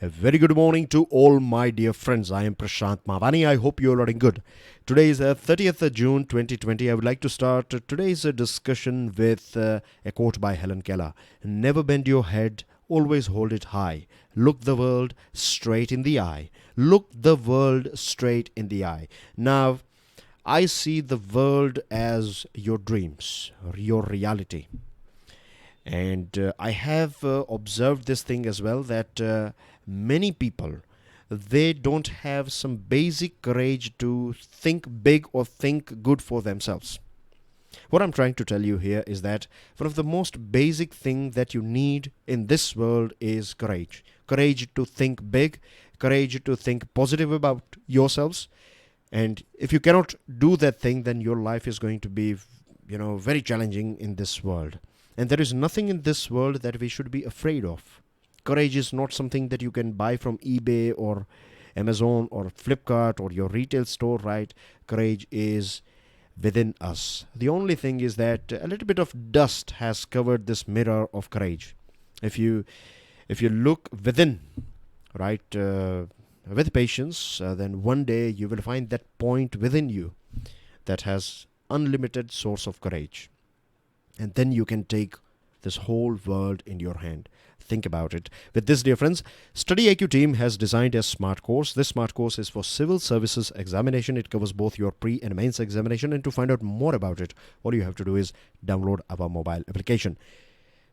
A very good morning to all my dear friends. I am Prashant Mavani. I hope you are doing good. Today is 30th of June 2020. I would like to start today's discussion with a quote by Helen Keller. Never bend your head, always hold it high. Look the world straight in the eye. Look the world straight in the eye. Now, I see the world as your dreams, your reality. And I have observed this thing as well that many people, they don't have some basic courage to think big or think good for themselves. What I'm trying to tell you here is that one of the most basic thing that you need in this world is courage. Courage to think big, courage to think positive about yourselves. And if you cannot do that thing, then your life is going to be, very challenging in this world. And there is nothing in this world that we should be afraid of. Courage is not something that you can buy from eBay or Amazon or Flipkart or your retail store, right? Courage is within us. The only thing is that a little bit of dust has covered this mirror of courage. If you look within, right, with patience, then one day you will find that point within you that has unlimited source of courage. And then you can take this whole world in your hand. Think about it. With this, dear friends, StudyIQ team has designed a smart course. This smart course is for Civil Services Examination. It covers both your pre and mains examination. And to find out more about it, all you have to do is download our mobile application.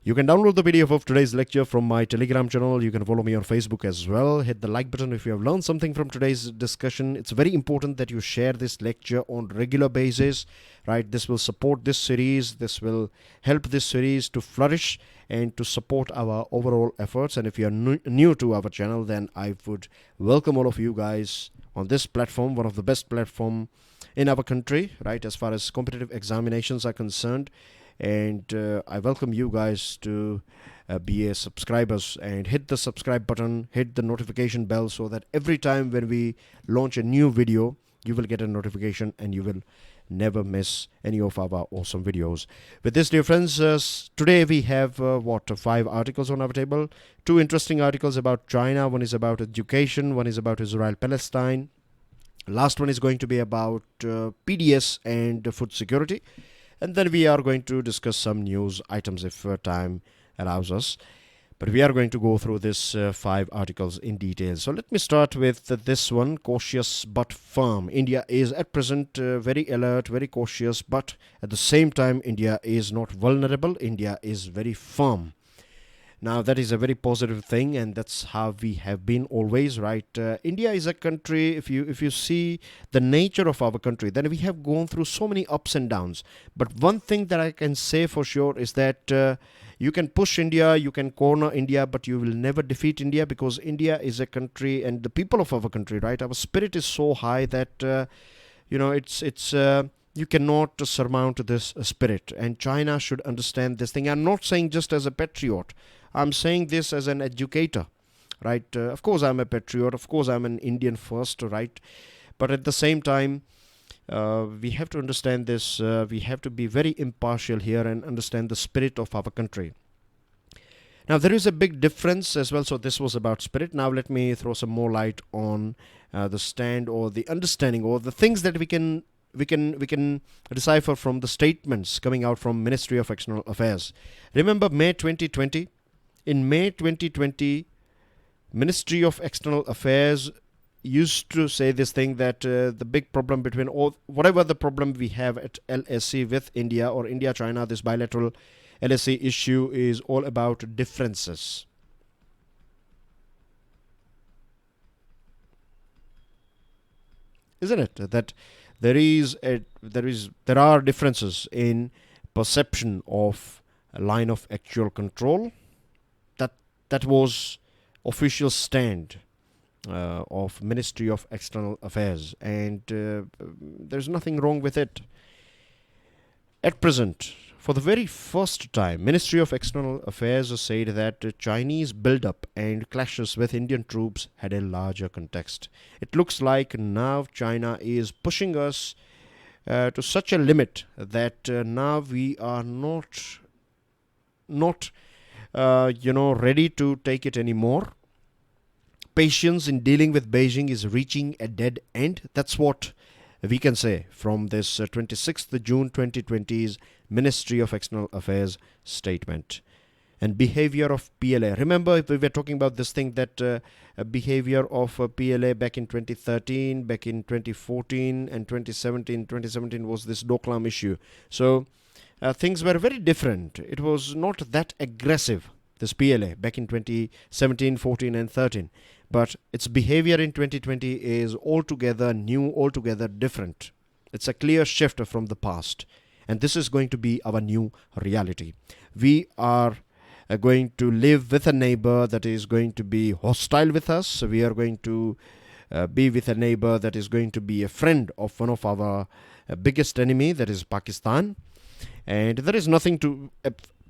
You can download the PDF of today's lecture from my Telegram channel. You can follow me on Facebook as well. Hit the like button if you have learned something from today's discussion. It's very important that you share this lecture on regular basis, right? This will support this series. This will help this series to flourish and to support our overall efforts. And if you are new to our channel, then I would welcome all of you guys on this platform, one of the best platform in our country, right? As far as competitive examinations are concerned. And I welcome you guys to be a subscribers and hit the subscribe button, hit the notification bell so that every time when we launch a new video, you will get a notification and you will never miss any of our awesome videos. With this, dear friends, today we have 5 articles on our table. 2 interesting articles about China. One is about education. One is about Israel-Palestine. Last one is going to be about PDS and food security. And then we are going to discuss some news items if time allows us. But we are going to go through this 5 articles in detail. So let me start with this one, cautious but firm. India is at present very alert, very cautious, but at the same time, India is not vulnerable. India is very firm. Now, that is a very positive thing, and that's how we have been always, right? India is a country, if you see the nature of our country, then we have gone through so many ups and downs. But one thing that I can say for sure is that you can push India, you can corner India, but you will never defeat India because India is a country and the people of our country, right? Our spirit is so high that, you cannot surmount this spirit. And China should understand this thing. I'm not saying just as a patriot. I'm saying this as an educator, right? Of course, I'm a patriot. Of course, I'm an Indian first, right? But at the same time, we have to understand this. We have to be very impartial here and understand the spirit of our country. Now, there is a big difference as well. So this was about spirit. Now, let me throw some more light on the stand or the understanding or the things that we can decipher from the statements coming out from Ministry of External Affairs. Remember May 2020? In May 2020, Ministry of External Affairs used to say this thing that the big problem between whatever the problem we have at LSC with India or India-China, this bilateral LSC issue is all about differences. Isn't it? That there are differences in perception of a line of actual control. That was official stand of Ministry of External Affairs, and there's nothing wrong with it. At present, for the very first time, Ministry of External Affairs said that Chinese build-up and clashes with Indian troops had a larger context. It looks like now China is pushing us to such a limit that now we are not ready to take it anymore. patience in dealing with Beijing is reaching a dead end. That's what we can say from this 26th June 2020's Ministry of External Affairs statement. And behavior of PLA. Remember, if we were talking about this thing, that behavior of PLA back in 2013, back in 2014 and 2017. 2017 was this Doklam issue. So things were very different. It was not that aggressive, this PLA, back in 2017, 14 and 13. But its behavior in 2020 is altogether new, altogether different. It's a clear shift from the past. And this is going to be our new reality. We are going to live with a neighbor that is going to be hostile with us. So we are going to be with a neighbor that is going to be a friend of one of our biggest enemy, that is Pakistan. And there is nothing to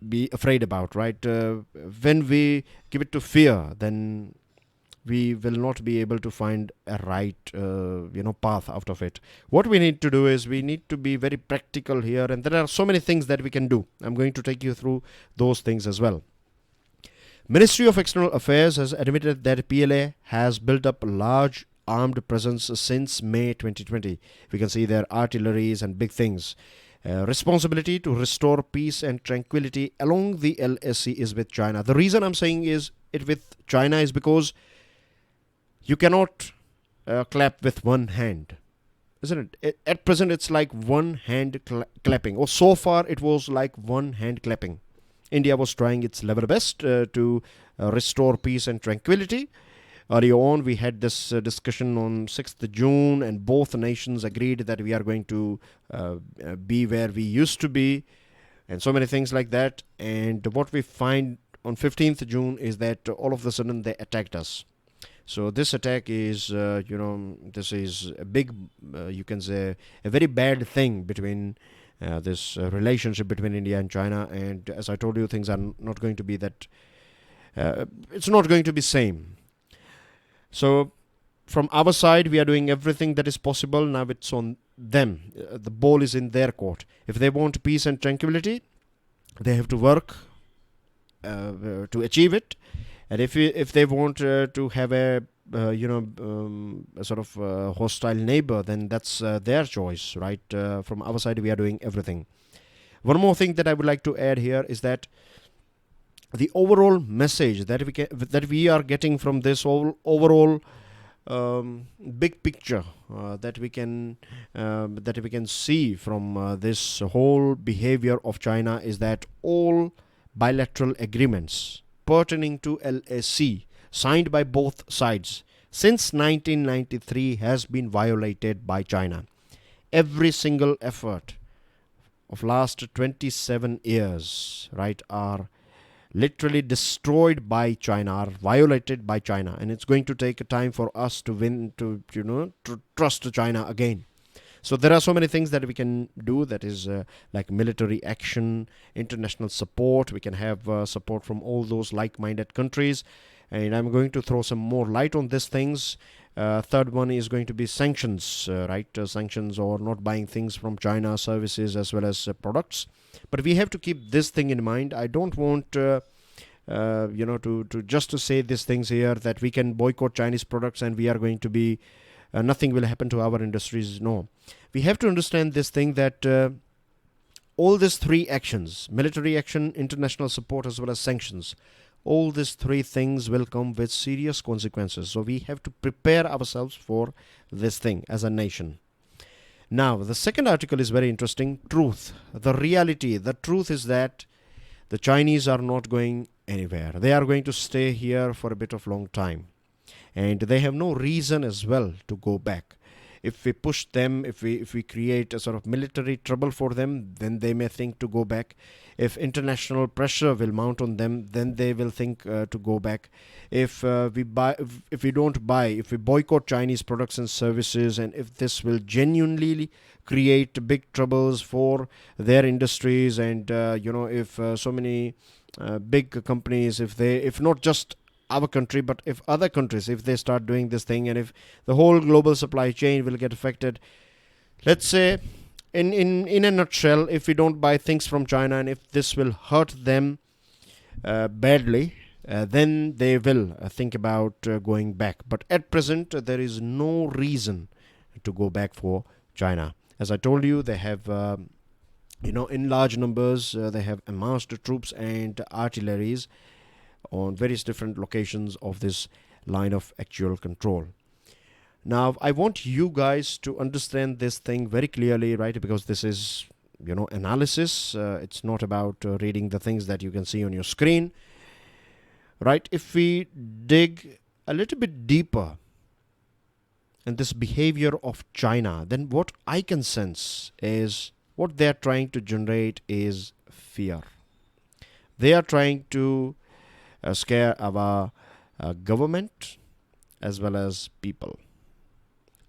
be afraid about, right? When we give it to fear, then we will not be able to find a right path out of it. What we need to do is we need to be very practical here, and there are so many things that we can do. I'm going to take you through those things as well. Ministry of External Affairs has admitted that PLA has built up a large armed presence since May 2020. We can see their artilleries and big things. Responsibility to restore peace and tranquility along the LAC is with China. The reason I'm saying is it with China is because you cannot clap with one hand, isn't it? At present, it's like one hand clapping, or so far it was like one hand clapping. India was trying its level best to restore peace and tranquility. Earlier on, we had this discussion on 6th June, and both nations agreed that we are going to be where we used to be, and so many things like that. And what we find on 15th June is that all of a sudden they attacked us. So this attack is, this is a big, you can say, a very bad thing between this relationship between India and China. And as I told you, things are not going to be that, it's not going to be same. So from our side, we are doing everything that is possible. Now it's on them. The ball is in their court. If they want peace and tranquility, they have to work to achieve it. And if they want to have a sort of hostile neighbor, then that's their choice, right? From our side, we are doing everything. One more thing that I would like to add here is that the overall message that we are getting from this overall big picture that we can see from this whole behavior of China is that all bilateral agreements pertaining to LAC signed by both sides since 1993 has been violated by China. Every single effort of last 27 years, right, are literally destroyed by China, are violated by China, and it's going to take a time for us to win, to trust China again. So there are so many things that we can do, that is like military action, international support. We can have support from all those like-minded countries. And I'm going to throw some more light on these things. Third one is going to be sanctions, right? Sanctions, or not buying things from China, services as well as products. But we have to keep this thing in mind. I don't want to just to say these things here that we can boycott Chinese products and we are going to be nothing will happen to our industries. No, we have to understand this thing that all these three actions, military action, international support as well as sanctions, all these three things will come with serious consequences. So we have to prepare ourselves for this thing as a nation. Now, the second article is very interesting. Truth, the reality, the truth is that the Chinese are not going anywhere. They are going to stay here for a bit of long time. And they have no reason as well to go back. If we push them, if we create a sort of military trouble for them, then they may think to go back. If international pressure will mount on them, then they will think to go back. If we boycott Chinese products and services, and if this will genuinely create big troubles for their industries, and if so many big companies, if not just our country, but if other countries, if they start doing this thing, and if the whole global supply chain will get affected, let's say in a nutshell, if we don't buy things from China and if this will hurt them badly, then they will think about going back. But at present, there is no reason to go back for China. As I told you, they have, in large numbers, they have amassed troops and artilleries on various different locations of this line of actual control. Now, I want you guys to understand this thing very clearly, right? Because this is, analysis. It's not about reading the things that you can see on your screen, right? If we dig a little bit deeper in this behavior of China, then what I can sense is what they're trying to generate is fear. They are trying to scare our government as well as people.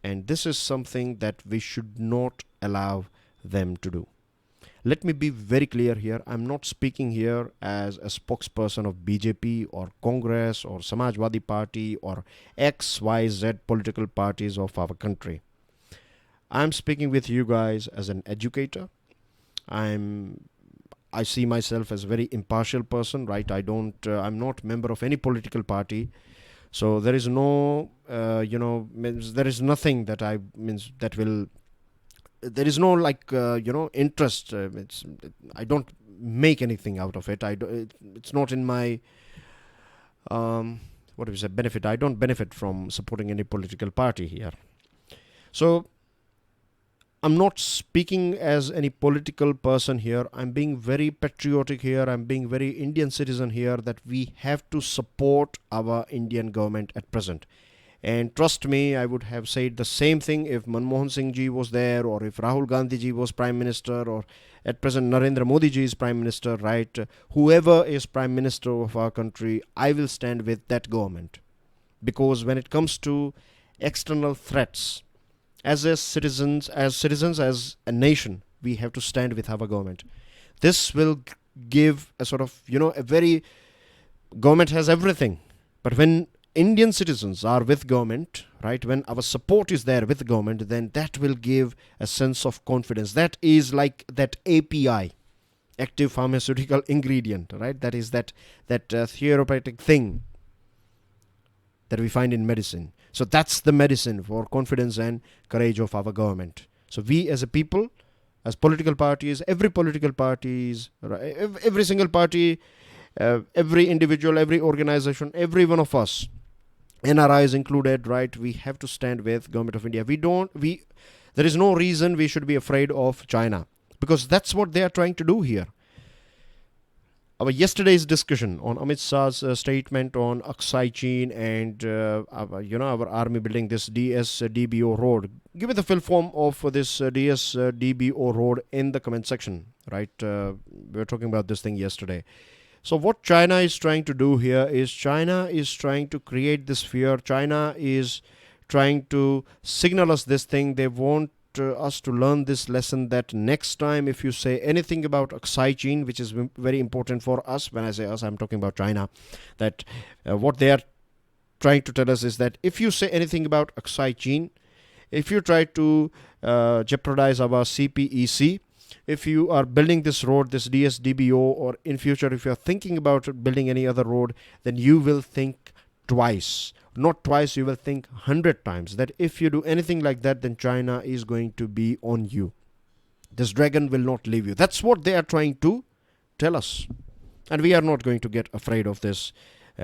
And this is something that we should not allow them to do. Let me be very clear here. I'm not speaking here as a spokesperson of BJP or Congress or Samajwadi Party or XYZ political parties of our country. I'm speaking with you guys as an educator. I see myself as a very impartial person, right? I'm not member of any political party. So there is no, there is nothing that there is no interest. I don't make anything out of it. It's not in my, benefit. I don't benefit from supporting any political party here. So I'm not speaking as any political person here. I'm being very patriotic here. I'm being very Indian citizen here, that we have to support our Indian government at present. And trust me, I would have said the same thing if Manmohan Singh ji was there, or if Rahul Gandhi ji was Prime Minister, or at present Narendra Modi ji is Prime Minister, right? Whoever is Prime Minister of our country, I will stand with that government. Because when it comes to external threats, as citizens, as a nation, we have to stand with our government. This will give a sort of, a very, government has everything. But when Indian citizens are with government, right, when our support is there with the government, then that will give a sense of confidence. That is like that API, active pharmaceutical ingredient, right? That is that therapeutic thing that we find in medicine. So that's the medicine for confidence and courage of our government. So we as a people, as political parties, every political parties, every single party, every individual, every organization, every one of us, NRIs included, right, we have to stand with government of India. There is no reason we should be afraid of China, because that's what they are trying to do here. Our yesterday's discussion on Amit Shah's statement on Aksai Chin and our army building this DSDBO road. Give me the full form of this DSDBO road in the comment section, right? We were talking about this thing yesterday. So what China is trying to do here is China is trying to create this fear. China is trying to signal us this thing. They want us to learn this lesson, that next time if you say anything about Aksai Chin, which is very important for us, when I say us, I'm talking about China, that what they are trying to tell us is that if you say anything about Aksai Chin, if you try to jeopardize our CPEC, if you are building this road, this DSDBO, or in future if you are thinking about building any other road, then you will think twice. Not twice, you will think 100 times, that if you do anything like that, then China is going to be on you. This dragon will not leave you. That's what they are trying to tell us. And we are not going to get afraid of this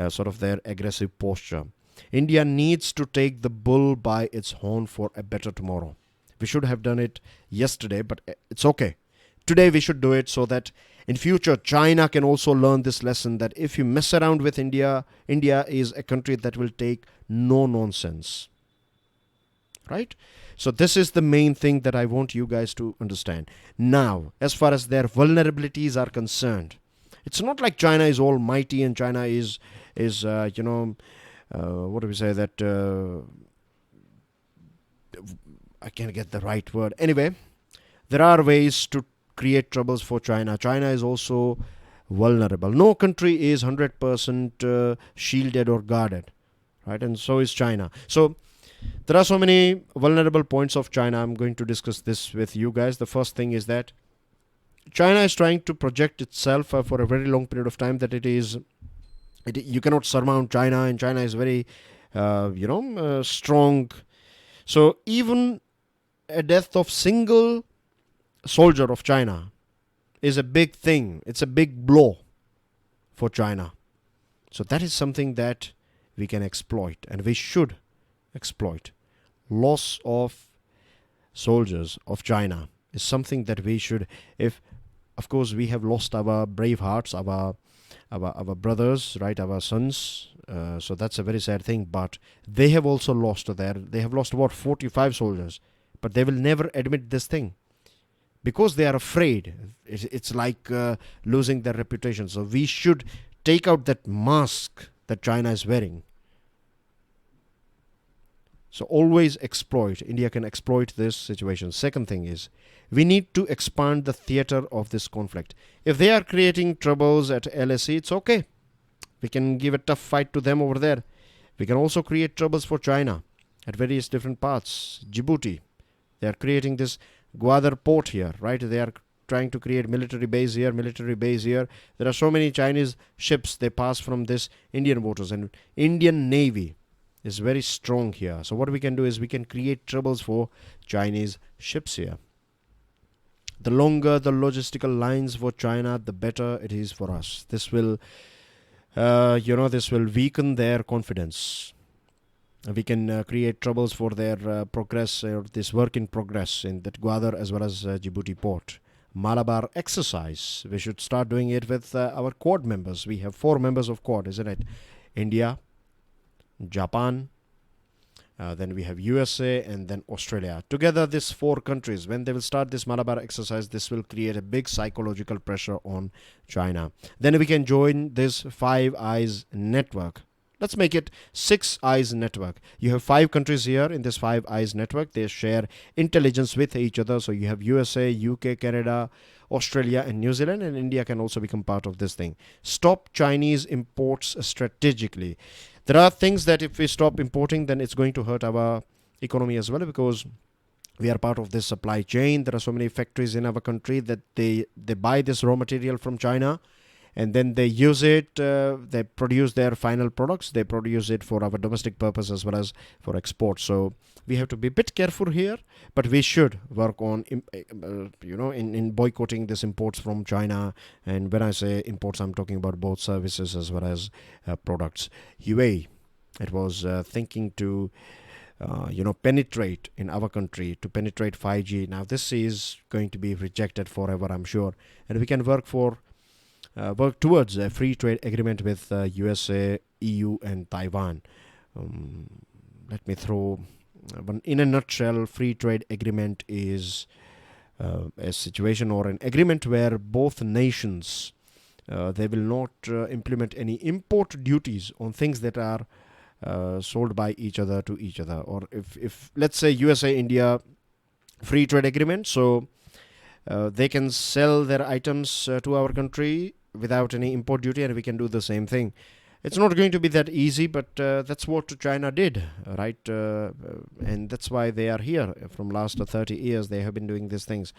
sort of their aggressive posture. India needs to take the bull by its horn for a better tomorrow. We should have done it yesterday, but it's okay. Today we should do it, so that in future China can also learn this lesson, that if you mess around with India, India is a country that will take no nonsense. Right? So this is the main thing that I want you guys to understand. Now, as far as their vulnerabilities are concerned, it's not like China is almighty and China is what do we say, that I can't get the right word. Anyway, there are ways to create troubles for China. China is also vulnerable. No country is 100% shielded or guarded, right? And so is China. So there are so many vulnerable points of China. I'm going to discuss this with you guys. The first thing is that China is trying to project itself for a very long period of time that it is You cannot surmount China, and China is very, strong. So even a death of single soldier of China is a big thing. It's a big blow for China. So that is something that we can exploit, and we should exploit. Loss of soldiers of China is something that we should, if of course we have lost our brave hearts, our brothers, right, our sons. So that's a very sad thing. But they have also lost they have lost about 45 soldiers, but they will never admit this thing because they are afraid. It's like losing their reputation. So we should take out that mask that China is wearing. So always exploit. India can exploit this situation. Second thing is, we need to expand the theater of this conflict. If they are creating troubles at LSE, it's okay. We can give a tough fight to them over there. We can also create troubles for China at various different parts. Djibouti, they are creating this Gwadar port here, right? They are trying to create military base here, military base here. There are so many Chinese ships, they pass from this Indian waters, and Indian Navy is very strong here. So what we can do is we can create troubles for Chinese ships here. The longer the logistical lines for China, the better it is for us. This will, this will weaken their confidence. We can create troubles for their progress, or this work in progress in that Gwadar as well as Djibouti port. Malabar exercise. We should start doing it with our Quad members. We have 4 members of Quad, isn't it? India, Japan, then we have USA, and then Australia. Together, these 4 countries, when they will start this Malabar exercise, this will create a big psychological pressure on China. Then we can join this 5 Eyes network. Let's make it 6 Eyes network. You have 5 countries here in this 5 Eyes network. They share intelligence with each other. So you have USA, UK, Canada, Australia, and New Zealand, and India can also become part of this thing. Stop Chinese imports strategically. There are things that if we stop importing, then it's going to hurt our economy as well, because we are part of this supply chain. There are so many factories in our country that they buy this raw material from China, and then they use it, they produce their final products, they produce it for our domestic purpose as well as for export. So we have to be a bit careful here, but we should work on, in boycotting this imports from China. And when I say imports, I'm talking about both services as well as products. UAE, it was thinking to, penetrate in our country, to penetrate 5G. Now this is going to be rejected forever, I'm sure. And we can work towards a free trade agreement with USA, EU, and Taiwan. Let me throw in a nutshell. Free trade agreement is a situation or an agreement where both nations they will not implement any import duties on things that are sold by each other to each other. Or if let's say USA India free trade agreement, so they can sell their items to our country without any import duty, and we can do the same thing. It's not going to be that easy, but that's what China did, right? And that's why they are here. From last 30 years, they have been doing these things.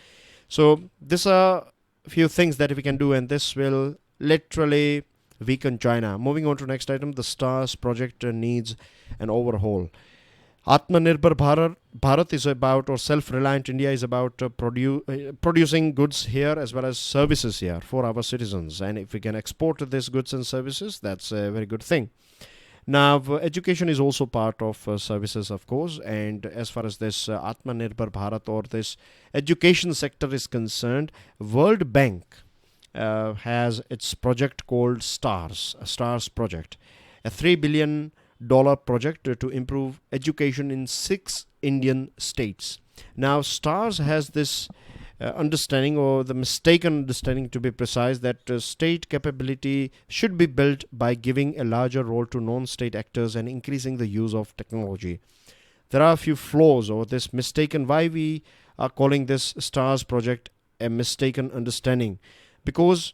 So these are a few things that we can do, and this will literally weaken China. Moving on to next item, the STARS project needs an overhaul. Atmanirbhar Bharat is about, or self-reliant India is about producing goods here as well as services here for our citizens. And if we can export these goods and services, that's a very good thing. Now, education is also part of services, of course. And as far as this Atmanirbhar Bharat or this education sector is concerned, World Bank has its project called STARS, a STARS project, a $3 billion project to improve education in 6 Indian states. Now, STARS has this understanding, or the mistaken understanding to be precise, that state capability should be built by giving a larger role to non-state actors and increasing the use of technology. There are a few flaws, or this mistaken, why we are calling this STARS project a mistaken understanding, because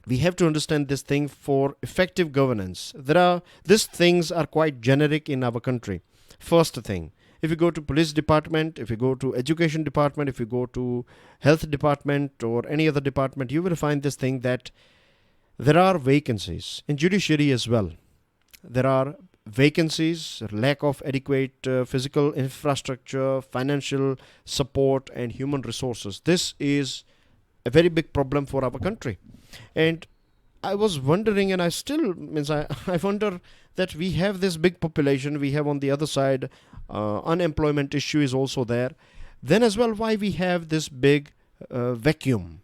we have to understand this thing for effective governance. These things are quite generic in our country. First thing, if you go to police department, if you go to education department, if you go to health department or any other department, you will find this thing that There are vacancies in judiciary as well. There are vacancies, lack of adequate physical infrastructure, financial support, and human resources. This is a very big problem for our country. And I was wondering, and I still means I wonder that we have this big population. We have on the other side unemployment issue is also there. Then as well, why we have this big vacuum?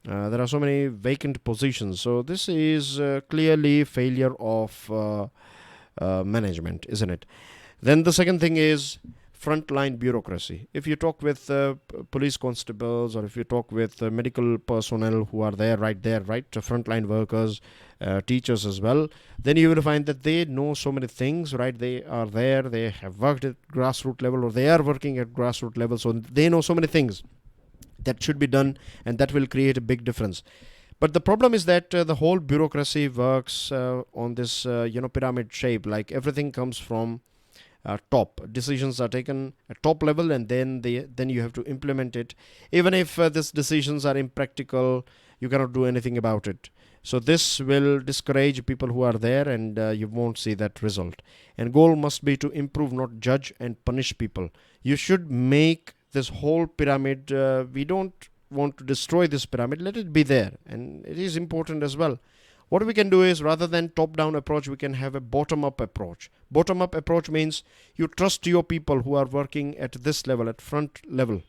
There are so many vacant positions. So this is clearly failure of management, isn't it? Then the second thing is frontline bureaucracy. If you talk with police constables, or if you talk with medical personnel who are there, right, frontline workers, teachers as well, then you will find that they know so many things, right? They are there, they have worked at grassroots level, or they are working at grassroots level, so they know so many things that should be done, and that will create a big difference. But the problem is that the whole bureaucracy works on this pyramid shape. Like everything comes from top. Decisions are taken at top level, and then you have to implement it. Even if these decisions are impractical, you cannot do anything about it. So this will discourage people who are there, and you won't see that result. And goal must be to improve, not judge and punish people. You should make this whole pyramid. We don't want to destroy this pyramid. Let it be there, and it is important as well. What we can do is, rather than top-down approach, we can have a bottom-up approach. Bottom-up approach means you trust your people who are working at this level, at front level,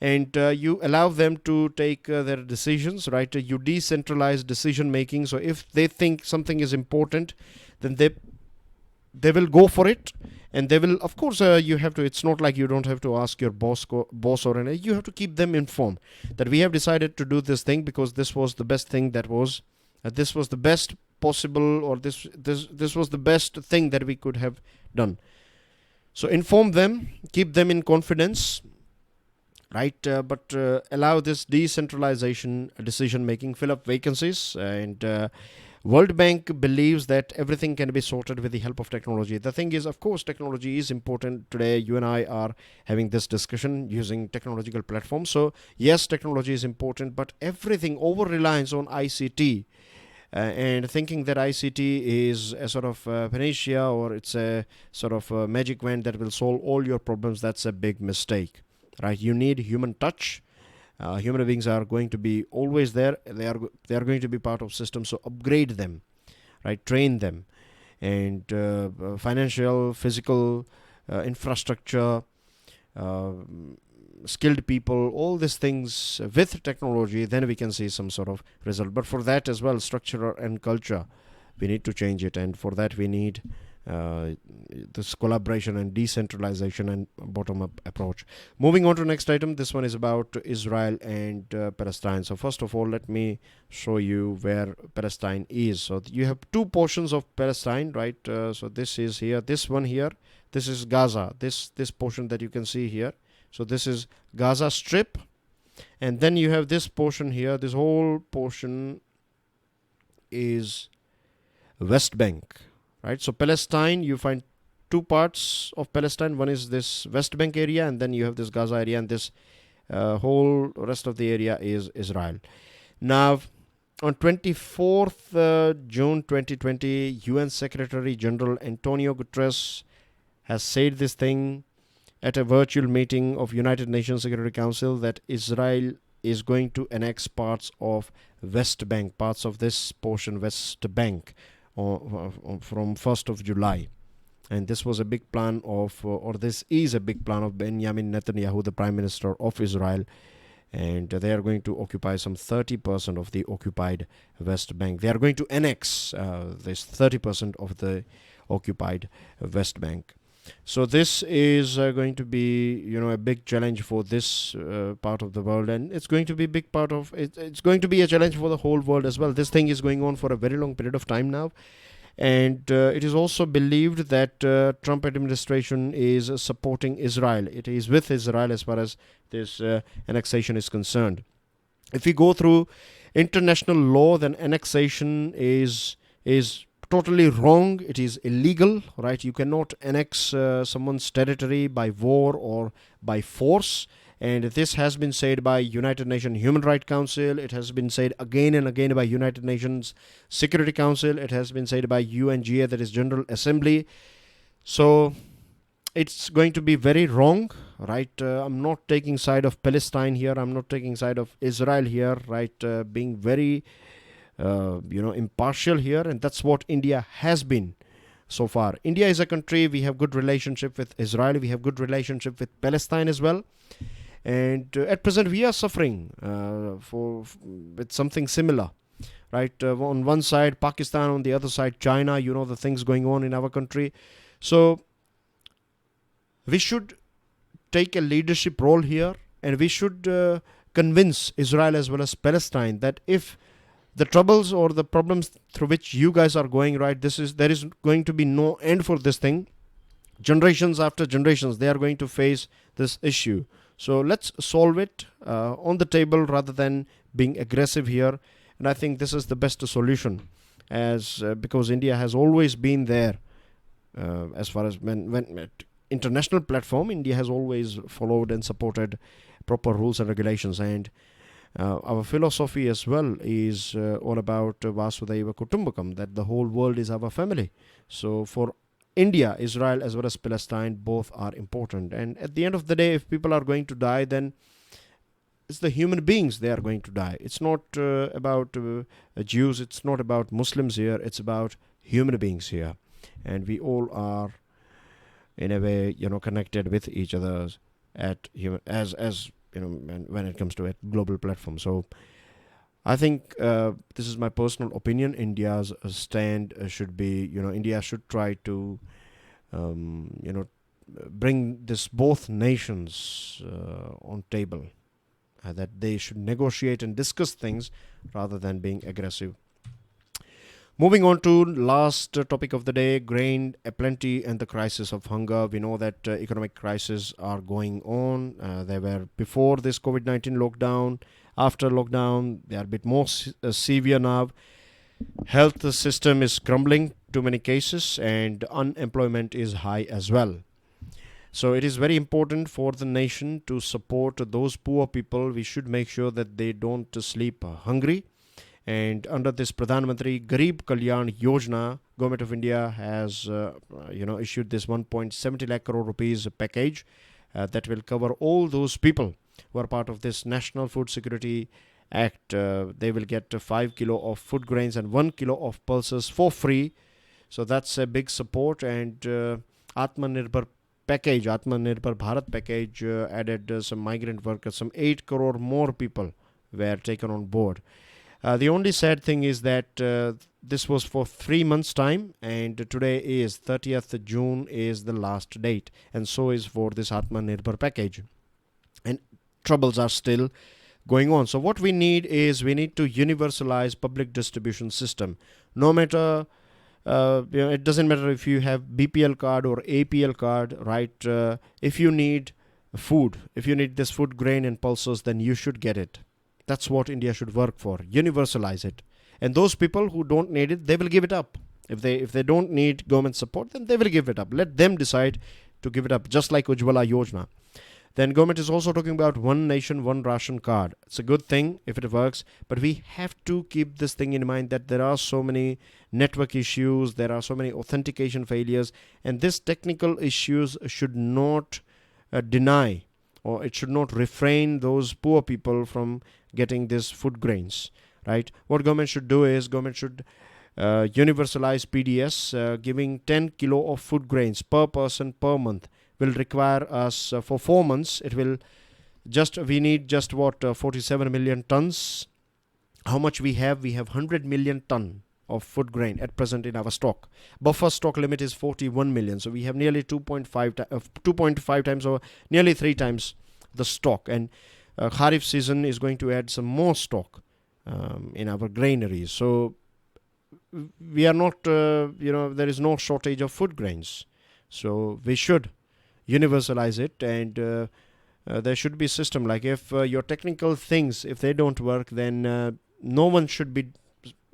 and you allow them to take their decisions, right? You decentralize decision making. So if they think something is important, then they will go for it, and they will, of course, you have to, it's not like you don't have to ask your boss or anything. You have to keep them informed that we have decided to do this thing because this was the best thing that was, this was the best possible, or this was the best thing that we could have done. So inform them, keep them in confidence, right? But allow this decentralization decision making, fill up vacancies. And World Bank believes that everything can be sorted with the help of technology. The thing is, of course, technology is important. Today, you and I are having this discussion using technological platforms. So yes, technology is important, but everything, over-reliance on ICT, and thinking that ICT is a sort of panacea, or it's a sort of a magic wand that will solve all your problems, that's a big mistake, right? You need human touch. Human beings are going to be always there. They are going to be part of systems. So upgrade them, right? Train them, and financial, physical infrastructure, skilled people, all these things with technology, then we can see some sort of result. But for that as well, structure and culture, we need to change it, and for that we need this collaboration and decentralization and bottom-up approach. Moving on to next item. This one is about Israel and Palestine. So first of all, let me show you where Palestine is. So you have two portions of Palestine, right? So this is here, this one here, this is Gaza, this portion that you can see here. So this is Gaza Strip, and then you have this portion here. This whole portion is West Bank, right? So Palestine, you find two parts of Palestine. One is this West Bank area, and then you have this Gaza area, and this whole rest of the area is Israel. Now, on 24th June 2020, UN Secretary General Antonio Guterres has said this thing at a virtual meeting of United Nations Security Council, that Israel is going to annex parts of West Bank, parts of this portion, West Bank, from 1st of July. And this was a big plan of, or this is a big plan of Benjamin Netanyahu, the Prime Minister of Israel. And they are going to occupy some 30% of the occupied West Bank. They are going to annex this 30% of the occupied West Bank. So this is going to be, a big challenge for this part of the world, and it's going to be a big part of it. It's going to be a challenge for the whole world as well. This thing is going on for a very long period of time now, and it is also believed that Trump administration is supporting Israel. It is with Israel as far as this annexation is concerned. If we go through international law, then annexation is totally wrong. It is illegal, right? You cannot annex someone's territory by war or by force, And this has been said by United Nations Human Rights Council. It has been said again and again by United Nations Security Council. It has been said by UNGA, that is General Assembly. So it's going to be very wrong, right? I'm not taking side of Palestine here. I'm not taking side of Israel here, right? Being very, impartial here. And that's what India has been so far. India is a country, we have good relationship with Israel. We have good relationship with Palestine as well. And at present, we are suffering with something similar, right? On one side, Pakistan, on the other side, China, the things going on in our country. So we should take a leadership role here, and we should convince Israel as well as Palestine that if the troubles or the problems through which you guys are going, right, there is going to be no end for this thing. Generations after generations, they are going to face this issue. So let's solve it on the table rather than being aggressive here. And I think this is the best solution, because India has always been there as far as when at international platform. India has always followed and supported proper rules and regulations. And our philosophy as well is all about Vasudhaiva Kutumbakam, that the whole world is our family. So for India, Israel as well as Palestine, both are important. And at the end of the day, if people are going to die, then it's the human beings, they are going to die. It's not about Jews, it's not about Muslims here, it's about human beings here. And we all are in a way, connected with each other when it comes to a global platform. So I think this is my personal opinion. India's stand should be, India should try to, bring this both nations on table, that they should negotiate and discuss things rather than being aggressive. Moving on to last topic of the day, grain aplenty and the crisis of hunger. We know that economic crises are going on. They were before this COVID-19 lockdown. After lockdown, they are a bit more severe now. Health system is crumbling to many cases, and unemployment is high as well. So it is very important for the nation to support those poor people. We should make sure that they don't sleep hungry. And under this Pradhan Mantri Garib Kalyan Yojana, Government of India has issued this 1.70 lakh crore rupees package that will cover all those people who are part of this National Food Security Act. They will get 5 kilo of food grains and 1 kilo of pulses for free. So that's a big support. And Atmanirbhar Bharat package added some migrant workers. Some 8 crore more people were taken on board. The only sad thing is that this was for 3 months' time, and today is 30th June is the last date, and so is for this Atmanirbhar package. And troubles are still going on. So what we need to universalize public distribution system. No matter, it doesn't matter if you have BPL card or APL card, right? If you need food, if you need this food grain and pulses, then you should get it. That's what India should work for. Universalize it. And those people who don't need it, they will give it up. If they don't need government support, then they will give it up. Let them decide to give it up, just like Ujjwala Yojana. Then government is also talking about one nation, one ration card. It's a good thing if it works, but we have to keep this thing in mind that there are so many network issues, there are so many authentication failures, and these technical issues should not deny, or it should not refrain those poor people from getting these food grains, right? What government should do is government should universalize PDS, giving 10 kilo of food grains per person per month will require us for 4 months. We need 47 million tons. How much we have? We have 100 million ton of food grain at present in our stock. Buffer stock limit is 41 million. So we have nearly 2.5 times or nearly 3 times the stock. And Kharif season is going to add some more stock in our granaries. So we are not, there is no shortage of food grains. So we should universalize it, and there should be a system like if your technical things, if they don't work, then no one should be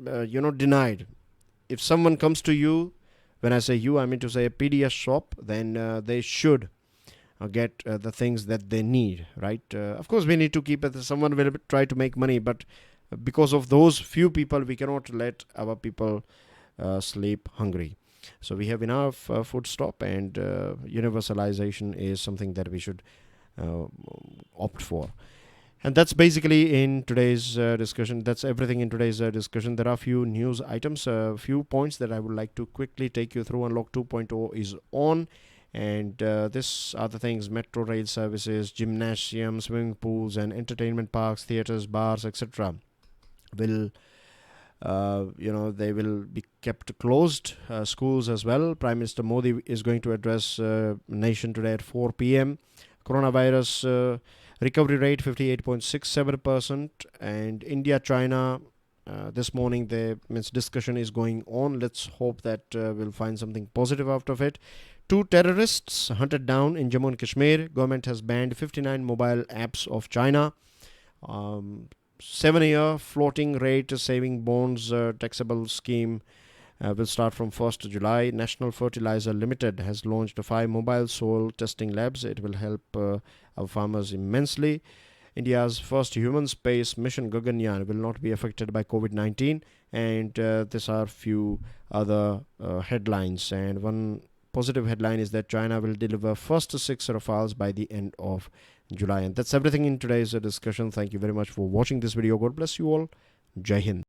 denied. If someone comes to you, when I say you, I mean to say a PDS shop, then they should get the things that they need, right? Of course, we need to keep it. Someone will try to make money, but because of those few people, we cannot let our people sleep hungry. So we have enough food stop, and universalization is something that we should uh, opt for. And that's basically in today's discussion. That's everything in today's discussion. There are a few news items, a few points that I would like to quickly take you through. Unlock 2.0 is on. And this are the things: metro rail services, gymnasium, swimming pools, and entertainment parks, theaters, bars, etc. will they will be kept closed. Schools as well. Prime Minister Modi is going to address nation today at 4 p.m. Coronavirus recovery rate 58.67%. And India China, this morning the discussion is going on. Let's hope that we'll find something positive out of it. 2 terrorists hunted down in Jammu and Kashmir. Government has banned 59 mobile apps of China. 7-year floating rate saving bonds taxable scheme will start from 1st July. National Fertilizer Limited has launched 5 mobile soil testing labs. It will help our farmers immensely. India's first human space mission Gaganyaan will not be affected by COVID-19. And these are few other headlines. And one positive headline is that China will deliver first 6 Rafales by the end of July. And that's everything in today's discussion. Thank you very much for watching this video. God bless you all. Jai Hind.